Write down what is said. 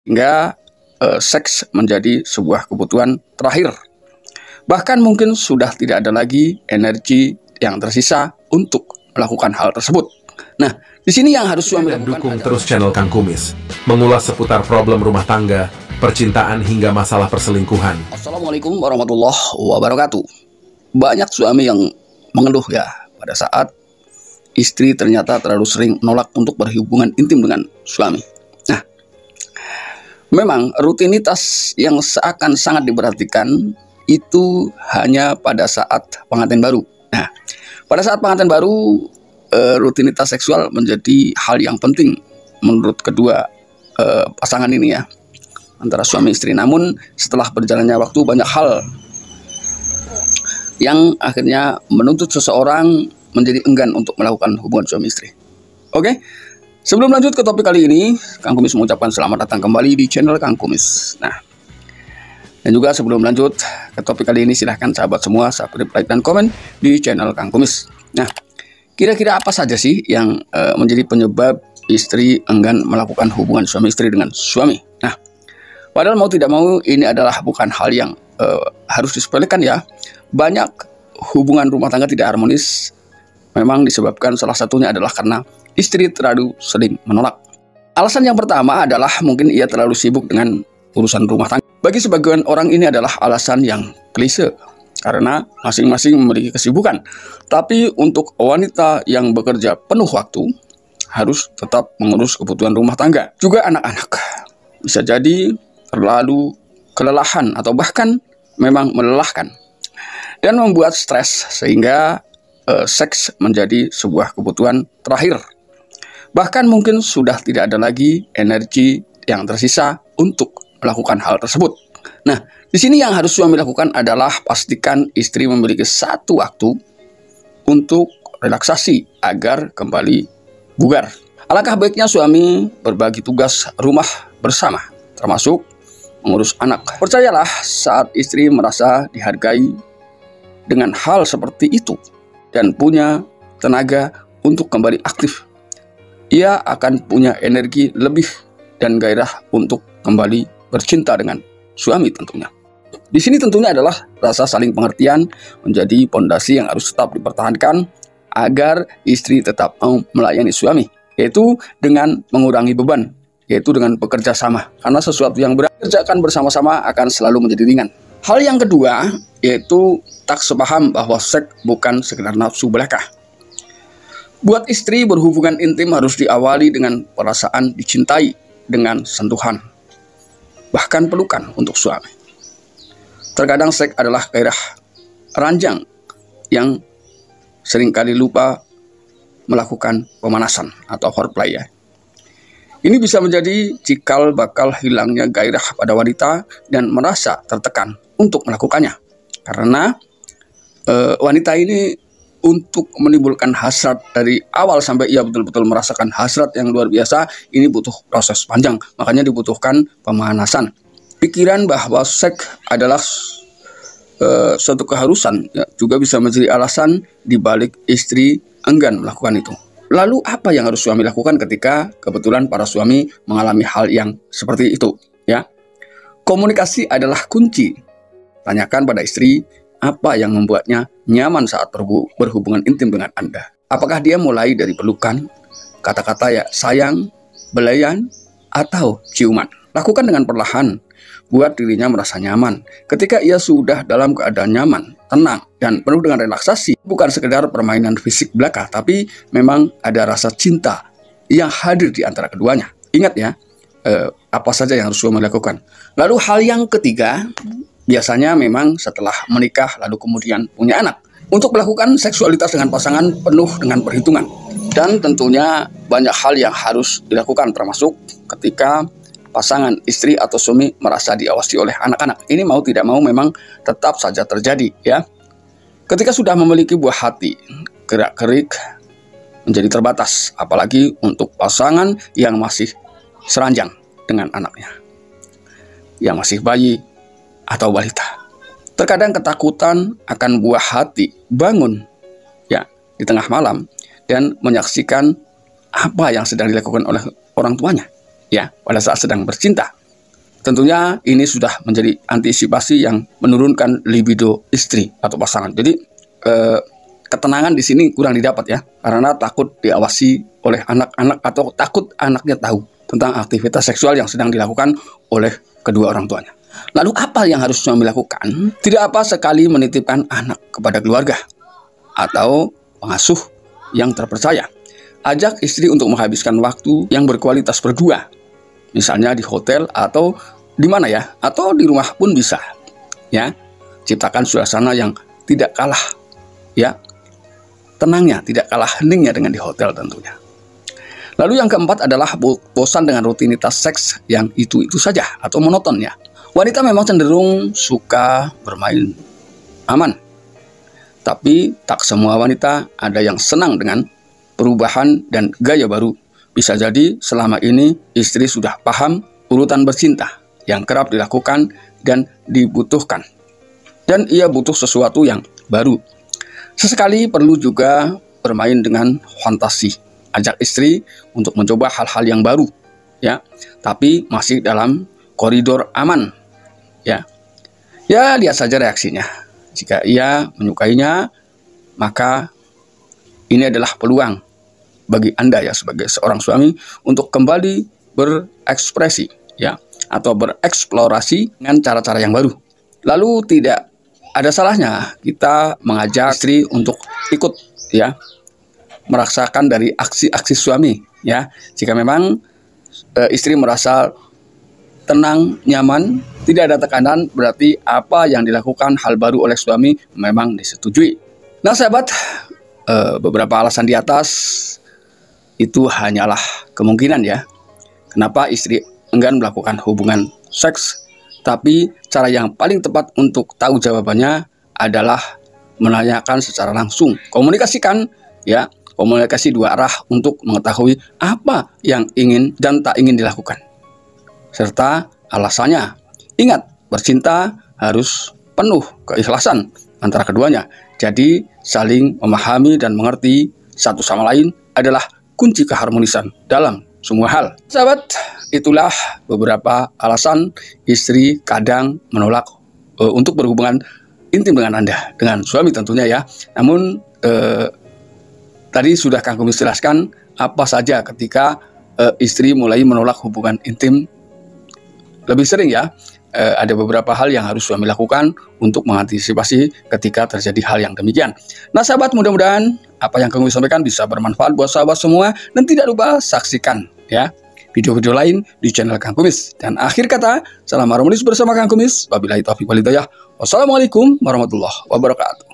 hingga seks menjadi sebuah kebutuhan terakhir. Bahkan mungkin sudah tidak ada lagi energi yang tersisa untuk melakukan hal tersebut. Nah, di sini yang harus suami lakukan dukung terus channel Kang Kumis, mengulas seputar problem rumah tangga, percintaan hingga masalah perselingkuhan. Assalamualaikum warahmatullahi wabarakatuh. Banyak suami yang mengeluh ya pada saat istri ternyata terlalu sering menolak untuk berhubungan intim dengan suami. Nah, memang rutinitas yang seakan sangat diperhatikan itu hanya pada saat pengantin baru. Nah, pada saat pengantin baru, rutinitas seksual menjadi hal yang penting menurut kedua pasangan ini ya, antara suami istri. Namun setelah berjalannya waktu, banyak hal yang akhirnya menuntut seseorang menjadi enggan untuk melakukan hubungan suami istri. Oke, sebelum lanjut ke topik kali ini, Kang Kumis mengucapkan selamat datang kembali di channel Kang Kumis. Nah, dan juga sebelum lanjut ke topik kali ini, silahkan sahabat semua subscribe, like, dan komen di channel Kang Kumis. Nah, kira-kira apa saja sih yang menjadi penyebab istri enggan melakukan hubungan suami istri dengan suami? Nah, padahal mau tidak mau ini adalah bukan hal yang harus disepelekan ya. Banyak hubungan rumah tangga tidak harmonis memang disebabkan salah satunya adalah karena istri terlalu sering menolak. Alasan yang pertama adalah mungkin ia terlalu sibuk dengan urusan rumah tangga. Bagi sebagian orang ini adalah alasan yang klise, karena masing-masing memiliki kesibukan. Tapi untuk wanita yang bekerja penuh waktu, harus tetap mengurus kebutuhan rumah tangga. Juga anak-anak bisa jadi terlalu kelelahan atau bahkan memang melelahkan dan membuat stres sehingga seks menjadi sebuah kebutuhan terakhir. Bahkan mungkin sudah tidak ada lagi energi yang tersisa untuk melakukan hal tersebut. Nah, di sini yang harus suami lakukan adalah pastikan istri memiliki satu waktu untuk relaksasi agar kembali bugar. Alangkah baiknya suami berbagi tugas rumah bersama, termasuk mengurus anak. Percayalah, saat istri merasa dihargai dengan hal seperti itu dan punya tenaga untuk kembali aktif, ia akan punya energi lebih dan gairah untuk kembali bercinta dengan suami tentunya. Di sini tentunya adalah rasa saling pengertian menjadi pondasi yang harus tetap dipertahankan agar istri tetap mau melayani suami, yaitu dengan mengurangi beban, yaitu dengan bekerja sama. Karena sesuatu yang berat dikerjakan bersama-sama akan selalu menjadi ringan. Hal yang kedua yaitu tak sepaham bahwa seks bukan sekedar nafsu belaka. Buat istri, berhubungan intim harus diawali dengan perasaan dicintai dengan sentuhan, bahkan pelukan untuk suami. Terkadang seks adalah gairah ranjang yang seringkali lupa melakukan pemanasan atau foreplay ya. Ini bisa menjadi cikal bakal hilangnya gairah pada wanita dan merasa tertekan untuk melakukannya. Karena wanita ini untuk menimbulkan hasrat dari awal sampai ia betul-betul merasakan hasrat yang luar biasa, ini butuh proses panjang. Makanya dibutuhkan pemanasan. Pikiran bahwa seks adalah suatu keharusan ya, juga bisa menjadi alasan dibalik istri enggan melakukan itu. Lalu apa yang harus suami lakukan ketika kebetulan para suami mengalami hal yang seperti itu ya? Komunikasi adalah kunci. Tanyakan pada istri apa yang membuatnya nyaman saat berhubungan intim dengan Anda. Apakah dia mulai dari pelukan, kata-kata ya sayang, belayan, atau ciuman. Lakukan dengan perlahan, buat dirinya merasa nyaman. Ketika ia sudah dalam keadaan nyaman, tenang, dan penuh dengan relaksasi, bukan sekedar permainan fisik belaka, tapi memang ada rasa cinta yang hadir di antara keduanya. Ingat ya, apa saja yang harus suami lakukan. Lalu hal yang ketiga, biasanya memang setelah menikah lalu kemudian punya anak. Untuk melakukan seksualitas dengan pasangan penuh dengan perhitungan. Dan tentunya banyak hal yang harus dilakukan, termasuk ketika pasangan istri atau suami merasa diawasi oleh anak-anak. Ini mau tidak mau memang tetap saja terjadi ya. Ketika sudah memiliki buah hati, gerak-gerik menjadi terbatas. Apalagi untuk pasangan yang masih seranjang dengan anaknya, yang masih bayi atau balita. Terkadang ketakutan akan buah hati bangun ya di tengah malam dan menyaksikan apa yang sedang dilakukan oleh orang tuanya ya pada saat sedang bercinta. tentunya ini sudah menjadi antisipasi yang menurunkan libido istri atau pasangan. Jadi ketenangan di sini kurang didapat ya, karena takut diawasi oleh anak-anak atau takut anaknya tahu tentang aktivitas seksual yang sedang dilakukan oleh kedua orang tuanya. Lalu apa yang harus suami lakukan? Tidak apa sekali menitipkan anak kepada keluarga atau pengasuh yang terpercaya. Ajak istri untuk menghabiskan waktu yang berkualitas berdua. Misalnya di hotel atau di mana ya, atau di rumah pun bisa. Ya, ciptakan suasana yang tidak kalah ya tenangnya, tidak kalah heningnya dengan di hotel tentunya. Lalu yang keempat adalah bosan dengan rutinitas seks yang itu-itu saja atau monoton ya. Wanita memang cenderung suka bermain aman. Tapi tak semua wanita ada yang senang dengan perubahan dan gaya baru. Bisa jadi selama ini istri sudah paham urutan bercinta yang kerap dilakukan dan dibutuhkan. Dan ia butuh sesuatu yang baru. Sesekali perlu juga bermain dengan fantasi. Ajak istri untuk mencoba hal-hal yang baru, ya, tapi masih dalam koridor aman, ya. Ya, lihat saja reaksinya. Jika ia menyukainya, maka ini adalah peluang bagi Anda ya sebagai seorang suami untuk kembali berekspresi, ya, atau bereksplorasi dengan cara-cara yang baru. Lalu tidak ada salahnya kita mengajak istri untuk ikut, ya, merasakan dari aksi-aksi suami, ya. Jika memang istri merasa tenang, nyaman, tidak ada tekanan, berarti apa yang dilakukan hal baru oleh suami memang disetujui. Nah, sahabat, beberapa alasan di atas itu hanyalah kemungkinan ya. Kenapa istri enggan melakukan hubungan seks, tapi cara yang paling tepat untuk tahu jawabannya adalah menanyakan secara langsung. Komunikasikan, ya. Komunikasi dua arah untuk mengetahui apa yang ingin dan tak ingin dilakukan, serta alasannya. Ingat, bercinta harus penuh keikhlasan antara keduanya. Jadi, saling memahami dan mengerti satu sama lain adalah kunci keharmonisan dalam semua hal. Sahabat, itulah beberapa alasan istri kadang menolak untuk berhubungan intim dengan Anda, dengan suami tentunya ya. Namun, tadi sudah Kang Kumis jelaskan apa saja ketika istri mulai menolak hubungan intim lebih sering ya. Ada beberapa hal yang harus suami lakukan untuk mengantisipasi ketika terjadi hal yang demikian. Nah sahabat, mudah-mudahan apa yang Kang Kumis sampaikan bisa bermanfaat buat sahabat semua. Dan tidak lupa saksikan ya video-video lain di channel Kang Kumis. Dan akhir kata, salam harmonis bersama Kang Kumis. Wabillahi taufiq wal hidayah. Wassalamualaikum warahmatullahi wabarakatuh.